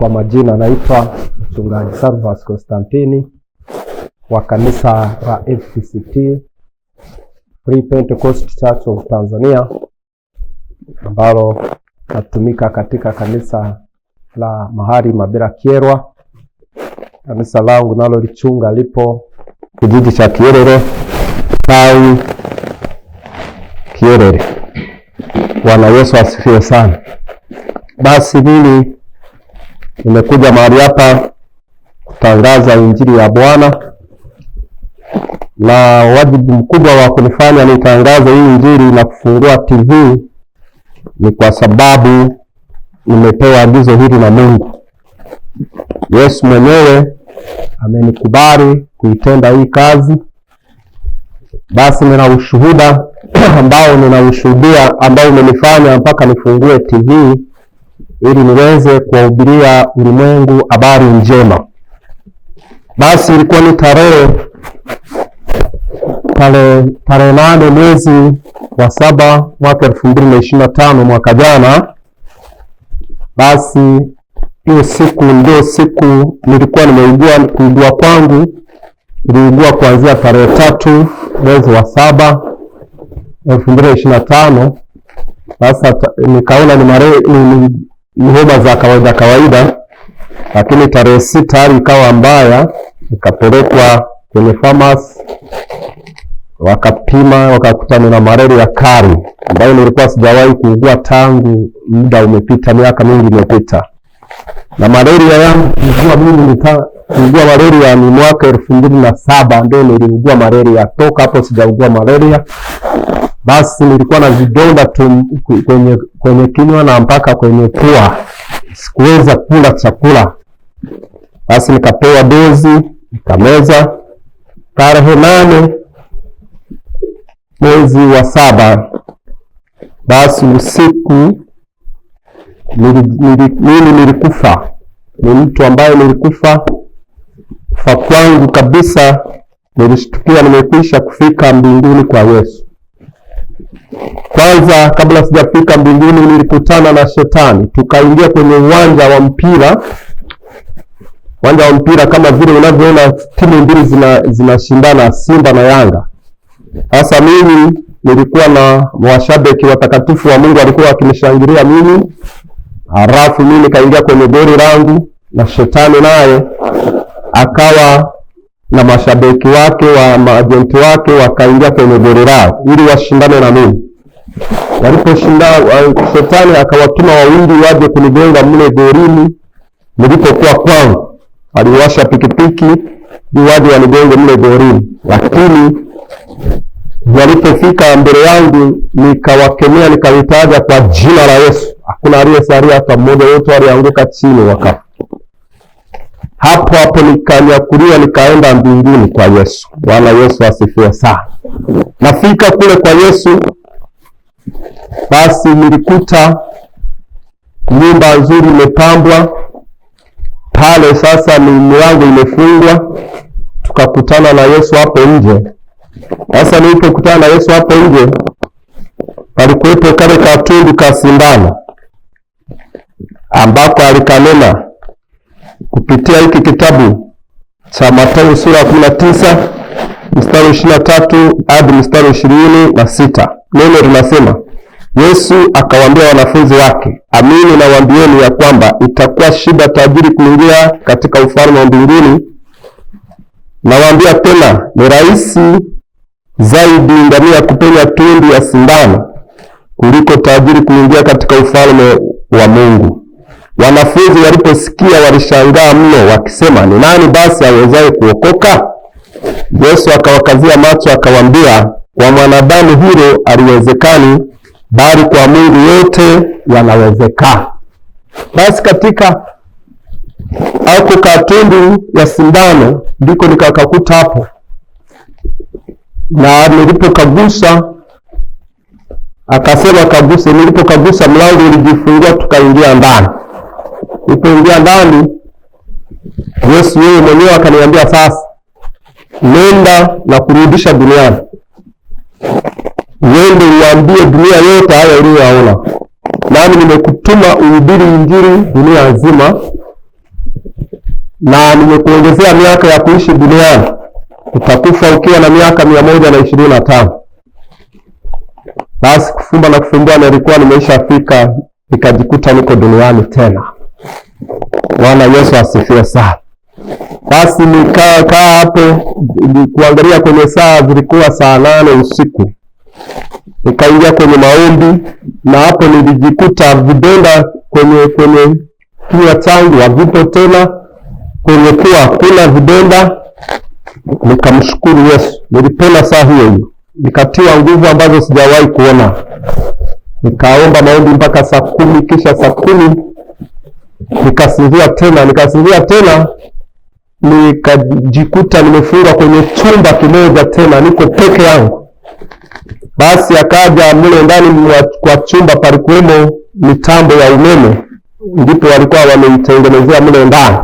Kwa majina naitwa Mchungaji Salvas Constantini wa kanisa la FPCT Free Pentecost Church of Tanzania, ambalo natumika katika kanisa la mahali Mabera Kyerwa. Kanisa langu nalo lichunga lipo kijiji cha Kyerere, tawi Kyerere. Bwana Yesu asifiwe sana. Basi mimi nimekuja mahali hapa kutangaza injili ya Bwana, na wajibu mkubwa wa kunifanya nitangaze hii injili na kufungua TV ni kwa sababu nimepewa agizo hili na Mungu. Yesu mwenyewe amenikubali kuitenda hii kazi. Basi nina ushuhuda ambao ninaushuhudia ambao umenifanya mpaka nifungue TV ili niweze kuwahubiria ulimwengu habari njema. Basi ilikuwa ni tarehe 8 mwezi wa 7 mwaka 2025 mwaka jana. Basi hiyo siku ndio siku nilikuwa kuugua kwangu. Niliugua kuanzia tarehe 3 mwezi wa 7 2025. Sasa nikaona ni homa za kawaida, lakini tarehe 6 hali ikawa mbaya. Nikapelekwa kwenye pharmacy, wakapima, wakakutana na malaria kali ambayo nilikuwa sijawahi kuugua tangu muda umepita, miaka mingi imepita. Na malaria yangu kuugua malaria ni mwaka 2007 ndio niliugua malaria. Toka hapo sijaugua malaria. Basi nilikuwa na vidonda tu kwenye kinywa na mpaka kwenye pua. Sikuweza kula chakula. Basi nikapewa dozi, nikameza. Tarehe 8 mwezi wa 7, basi usiku nilikufa. Ni mtu ambaye nilikufa. Kufa kwangu kabisa, nilishtukia nimekwisha kufika mbinguni kwa Yesu. Kwanza kabla sijafika mbinguni nilikutana na shetani. Tukaingia kwenye uwanja wa mpira. Uwanja wa mpira kama vile unavyoona timu mbili zinashindana, Simba na Yanga. Sasa mimi nilikuwa na washabiki watakatifu wa Mungu walikuwa wakinishangilia mimi. Halafu mimi nikaingia kwenye goli langu, na shetani naye akawa na mashabiki wake wa maajenti wake wakaingia kwenye goli lao ili washindane na mimi. Waliposhindana, shetani akawatuma wawili waje kunigonga mle golini nilipokuwa kwangu. Aliwasha pikipiki ili waje wanigonge mle golini, lakini walipofika mbele yangu nikawakemea, nikawitaja kwa jina la Yesu. Hakuna aliyesalia hata mmoja, wote walianguka chini wakafa. Hapo nikanyakuliwa, nikaenda mbinguni kwa Yesu. Bwana Yesu asifiwe sana. Nafika kule kwa Yesu, basi nilikuta nyumba nzuri imepambwa pale. Sasa ni milango imefungwa. Tukakutana na Yesu hapo nje. Sasa nilipokutana na Yesu hapo nje, palikuwepo kale katundu ka sindano ambako alikanena kupitia hiki kitabu cha Mathayo sura ya 19 mstari 23 hadi mstari 26. Neno linasema, Yesu akawaambia wanafunzi wake, amini nawaambieni ya kwamba itakuwa shida tajiri kuingia katika ufalme wa mbinguni. Nawaambia tena, ni rahisi zaidi ngamia kupenya tundu ya sindano kuliko tajiri kuingia katika ufalme wa Mungu. Wanafunzi waliposikia walishangaa mno, wakisema, ni nani basi awezaye kuokoka? Yesu akawakazia macho akawaambia, kwa mwanadamu hilo haliwezekani, bali kwa Mungu yote yanawezekana. Basi katika ako katundu ya sindano ndiko nikakakuta hapo, na nilipokagusa akasema kaguse. Nilipokagusa mlango ulijifungua, tukaingia ndani. Nilipoingia ndani, Yesu yeye mwenyewe akaniambia, sasa nenda na kurudisha duniani, uende uambie dunia yote haya uliyoyaona. Nami nimekutuma uhubiri injili dunia nzima, na nimekuongezea miaka ya kuishi duniani. Utakufa ukiwa na miaka 125. Basi kufumba na kufumbua nilikuwa nimeishafika, nikajikuta niko duniani tena. Bwana Yesu asifiwe sana. Basi nikaa hapo kuangalia kwenye saa, zilikuwa saa 8 usiku. Nikaingia kwenye maombi, na hapo nilijikuta vidonda kwenye kinywa changu havipo tena, kwenye pua kuna vidonda. Nikamshukuru Yesu. Nilipenda saa hiyo, nikatiwa nguvu ambazo sijawahi kuona. Nikaomba maombi mpaka saa 10, kisha saa 10 nikasinzia tena, nikajikuta nimefunga kwenye chumba kimoja tena, niko peke yangu. Basi akaja mle ndani kwa chumba palikuwemo mitambo ya umeme, ndipo walikuwa wameitengenezea mle ndani.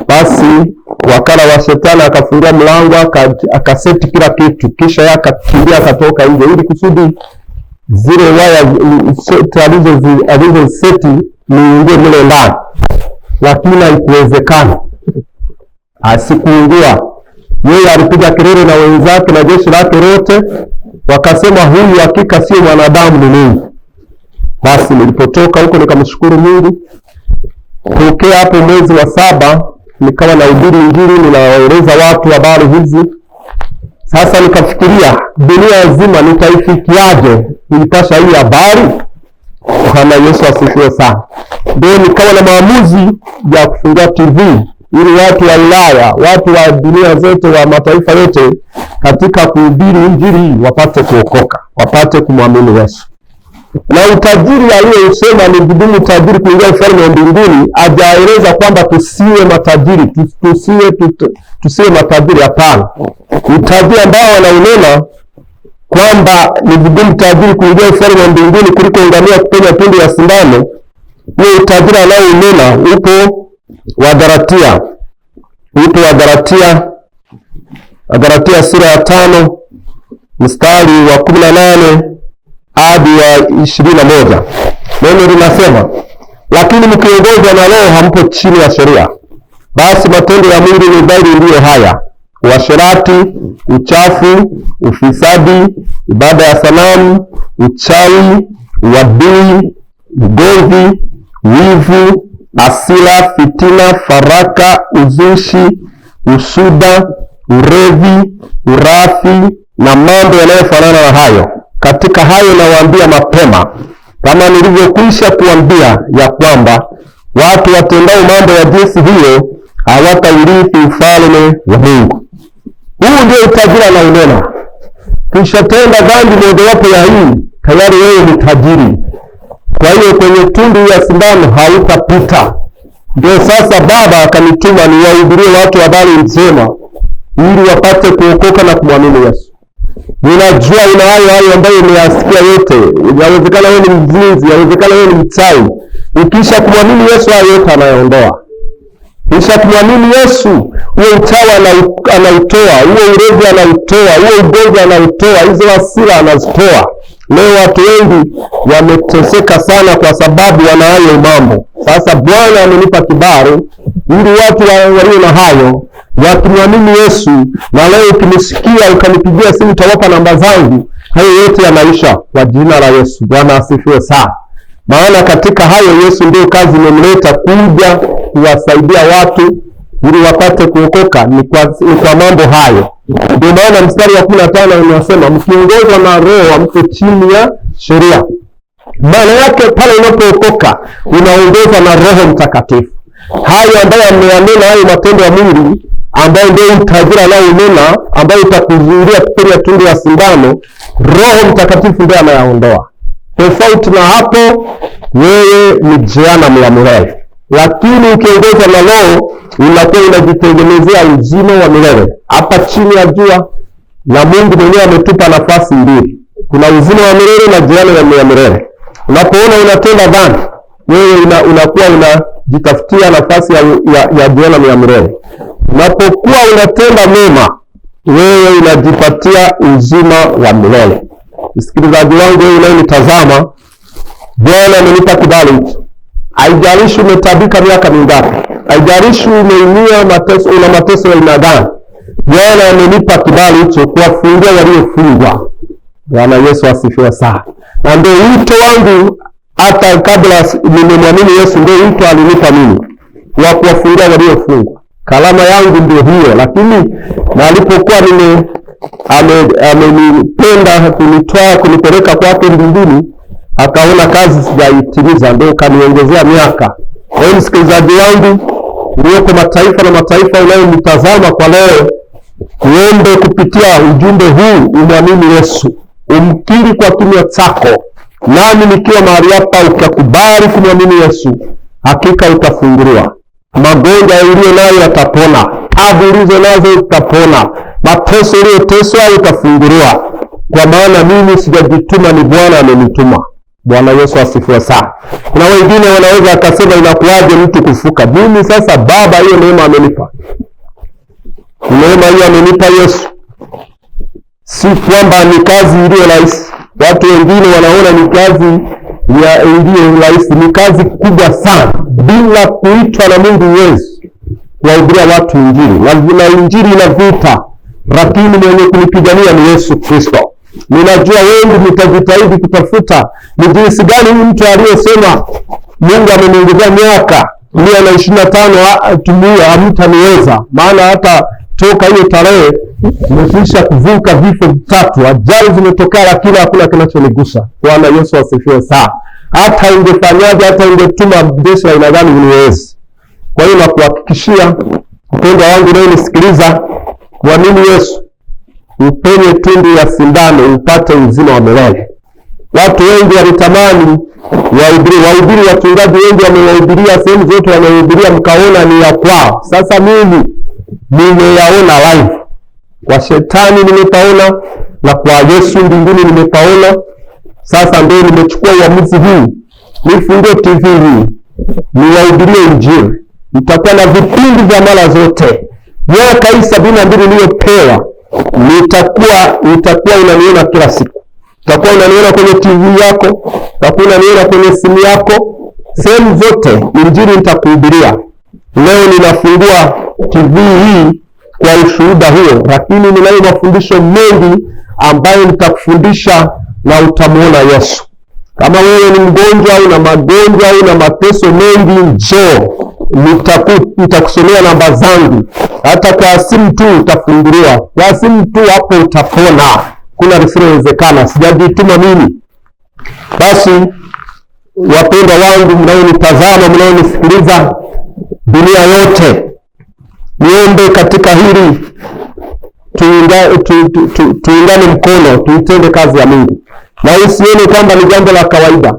Basi wakala wa shetani akafungua mlango, akaseti kila kitu, kisha akakimbia akatoka nje ili kusudi zile waya alizoseti niingie mle ndani, lakini haikuwezekana. Asikuingia. Yeye alipiga kelele na wenzake na jeshi lake lote, wakasema huyu hakika sio mwanadamu, ni Mungu. Basi nilipotoka huko nikamshukuru Mungu. Tokea hapo mwezi wa 7 nikawa na hubiri Injili, ninawaeleza watu habari hizi. Sasa nikafikiria dunia nzima nitaifikiaje nilipasha hii habari. Bwana Yesu asifiwe sana. Ndio nikawa na maamuzi ya kufungua TV ili watu wa Ulaya, watu wa dunia zote, wa mataifa yote, katika kuhubiri Injili wapate kuokoka, wapate kumwamini Yesu. Na utajiri aliyosema ni vigumu tajiri kuingia ufalme wa mbinguni, hajaeleza kwamba tusiwe matajiri, tusiwe matajiri, hapana. Utajiri ambao wanaunena kwamba ni vigumu tajiri kuingia ufalme wa mbinguni kuliko ngamia kupenya tundu ya sindano, huo utajiri anaounena upo Wagalatia. Upo Wagalatia sura ya 5 mstari wa 18 hadi wa 21. Neno linasema, lakini mkiongozwa na Roho hampo chini ya sheria. Basi matendo ya mwili ni dhahiri ndiyo haya: uasherati, uchafu, ufisadi, ibada ya sanamu, uchawi, uadui, ugomvi, wivu, hasira, fitina, faraka, uzushi, usuda, urevi, urafi na mambo yanayofanana na hayo. Katika hayo nawaambia mapema, kama nilivyokwisha kuambia, ya kwamba watu watendao mambo ya jinsi hiyo hawataurithi ufalme wa Mungu. Huu ndio utajiri anaunena. Kisha tenda dhambi mojawapo ya hii, tayari wewe ni tajiri. Kwa hiyo kwenye tundu ya sindano hautapita. Ndio sasa Baba akanituma niwahubirie watu habari njema, ili wapate kuokoka na kumwamini Yesu. Ninajua una hayo ambayo umeyasikia yote. Inawezekana wewe ni mzinzi, inawezekana wewe ni mchawi. Ukisha kumwamini Yesu, hayo yote anayaondoa. Kisha kumwamini Yesu, huo uchawi anautoa, huo urevi anautoa, huo ugonjwa anautoa, hizo hasira anazitoa. Leo watu wengi wameteseka sana kwa sababu wana hayo mambo. Sasa Bwana amenipa kibali ili watu walio na hayo wakimwamini Yesu, na leo ukinisikia ukanipigia simu utawapa namba zangu, hayo yote yanaisha kwa jina la Yesu. Bwana asifiwe sana. Maana katika hayo Yesu ndio kazi imemleta kuja kuwasaidia watu ili wapate kuokoka, ni kwa mambo hayo. Ndio maana mstari wa 15 unasema mkiongozwa na Roho hampo chini ya sheria. Maana yake pale unapookoka unaongozwa na Roho Mtakatifu. Hayo ambayo ameyanena, hayo matendo ya mwili ambayo ndio utajiri anaounena, ambayo itakuzuilia kupenya tundu ya sindano, Roho Mtakatifu ndiye anayaondoa. Tofauti na hapo, wewe ni jehanamu ya milele. Lakini ukiongozwa na Roho unakuwa unajitengenezea uzima wa milele hapa chini ya jua. Na Mungu mwenyewe ametupa nafasi mbili, kuna uzima wa milele na jehanamu ya milele. Unapoona unatenda dhambi, wewe unakuwa unajitafutia nafasi ya jehanamu ya milele. Unapokuwa unatenda mema, wewe unajipatia uzima wa milele. Msikilizaji wangu, wewe unanitazama, Bwana amenipa kibali hicho. Haijalishi umetabika miaka mingapi, Haijalishi umeumia mateso, una mateso ya aina gani, Bwana amenipa kibali hicho kuwafungia waliofungwa. Bwana Yesu asifiwe sana. Na ndio wito wangu, hata kabla nimemwamini Yesu, ndio wito alinipa mimi wa kuwafungia waliofungwa. Kalama yangu ndio hiyo, lakini na alipokuwa amenipenda kunitoa kunipeleka kwake mbinguni, akaona kazi sijaitimiza, ndio kaniongezea miaka. Kwa hiyo msikilizaji wangu ulioko mataifa na mataifa unayonitazama kwa leo, niombe kupitia ujumbe huu umwamini Yesu, umkiri kwa kinywa chako, nami nikiwa mahali hapa ukakubali kumwamini Yesu, hakika utafunguliwa. Magonjwa uliyo nayo yatapona, tabu ulizo nazo utapona, mateso uliyoteswa utafunguliwa, kwa maana mimi sijajituma, ni Bwana amenituma. Bwana Yesu asifiwe sana. Kuna wengine wanaweza akasema inakuwaje mtu kufuka? Mimi sasa Baba, hiyo neema amenipa. Neema hiyo amenipa Yesu. Si kwamba ni kazi iliyo rahisi. Watu wengine wanaona ni kazi ya iliyo rahisi, ni kazi kubwa sana bila kuitwa na Mungu Yesu kuwahubiria watu Injili. Na Injili ina vita, lakini mwenye kunipigania ni Yesu Kristo. Ninajua wengi mtajitahidi kutafuta ni jinsi gani huyu mtu aliyesema Mungu ameniongezea miaka 125 tumia hamtaniweza, maana hata toka hiyo tarehe nimekwisha kuvuka vifo vitatu, ajali zimetokea, lakini hakuna kinachonigusa. Bwana Yesu asifiwe sana. Hata ungefanyaje, hata ungetuma jeshi la aina gani uniwezi. Kwa hiyo nakuhakikishia mpendwa wangu unayenisikiliza, muamini Yesu, upenye tundu ya sindano upate uzima wa milele. Watu wengi walitamani wahubiri, wachungaji wengi wamewahubiria sehemu zote, wamehubiria mkaona ni ya kwao. Sasa mimi nimeyaona live. Kwa shetani nimepaona, na kwa Yesu mbinguni nimepaona. Sasa ndio nimechukua uamuzi huu, nifungue TV hii, niwahubirie Injili. Nitakuwa na vipindi vya mara zote. Miaka hii 72 niliyopewa, utakuwa unaniona kila siku. Utakuwa unaniona kwenye TV yako, utakuwa unaniona kwenye simu yako, sehemu zote Injili nitakuhubiria. Leo ninafungua TV hii kwa ushuhuda huo, lakini ninayo mafundisho mengi ambayo nitakufundisha na utamuona Yesu. Kama wewe ni mgonjwa, una magonjwa, una mateso mengi, njoo. Nitakusomea namba zangu. Hata kwa simu tu utafunguliwa. Kwa simu tu hapo utapona. Kuna lisilowezekana. Sijajituma mimi. Basi wapendwa wangu mnaonitazama, mnaonisikiliza dunia yote, niombe katika hili tuungane mkono, tuitende kazi ya Mungu. Na usione kwamba ni jambo la kawaida.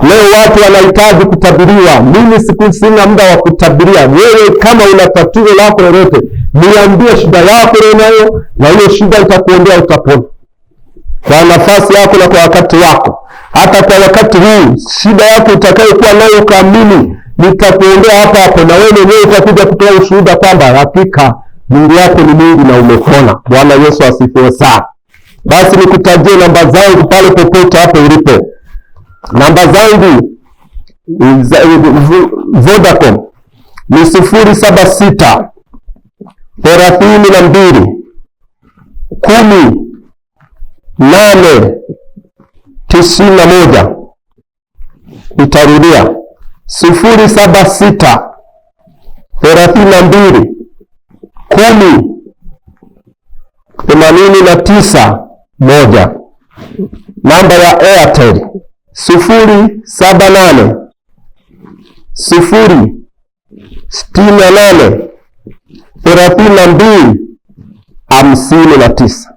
Leo watu wanahitaji kutabiriwa. Mimi sina muda wa kutabiria. Wewe kama una tatizo lako lolote, niambie shida yako nayo, na hiyo shida itakuombea, utapona. Kwa nafasi yako na kwa wakati wako. Hata kwa wakati huu, shida yako utakayokuwa nayo ukaamini, nitakuombea hapa hapo, na wewe mwenyewe utakuja kutoa ushuhuda kwamba hakika Mungu wako ni Mungu na umepona. Bwana Yesu asifiwe sana. Basi nikutajie namba zangu pale popote hapo ulipo. Namba zangu Vodacom ni 076 32 10 8 91. Nitarudia 076 32 10 89 1. Namba ya Airtel 078 0 68 32 59.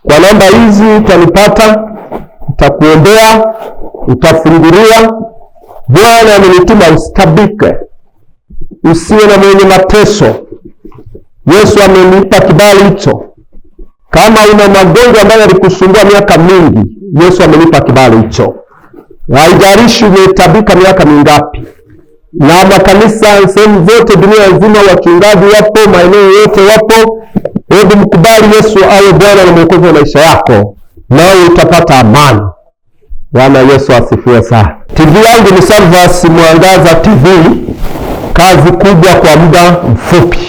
Kwa namba hizi utanipata, utakuombea, utafunguliwa. Bwana amenituma usitabike, usiwe na mwenye mateso. Yesu amenipa kibali hicho. Kama una magonjwa ambayo yalikusumbua miaka mingi, Yesu amenipa kibali hicho. Haijalishi umetabika miaka mingapi. Na makanisa sehemu zote dunia nzima, wachungaji wapo, maeneo yote wapo. Hebu mkubali Yesu awe Bwana na Mwokozi wa maisha yako, nawe utapata amani. Bwana Yesu asifiwe sana. TV yangu ni Salvas Mwangaza TV. kazi kubwa kwa muda mfupi.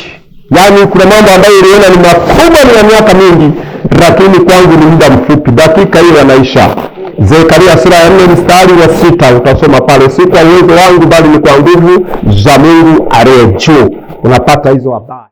Yaani kuna mambo ambayo uliona ni makubwa, ni ya miaka mingi, lakini kwangu ni muda mfupi, dakika hiyo yanaisha. Zekaria sura ya 4 mstari wa 6 utasoma pale, si kwa uwezo wangu bali ni kwa nguvu za Mungu aliye juu. Unapata hizo habari.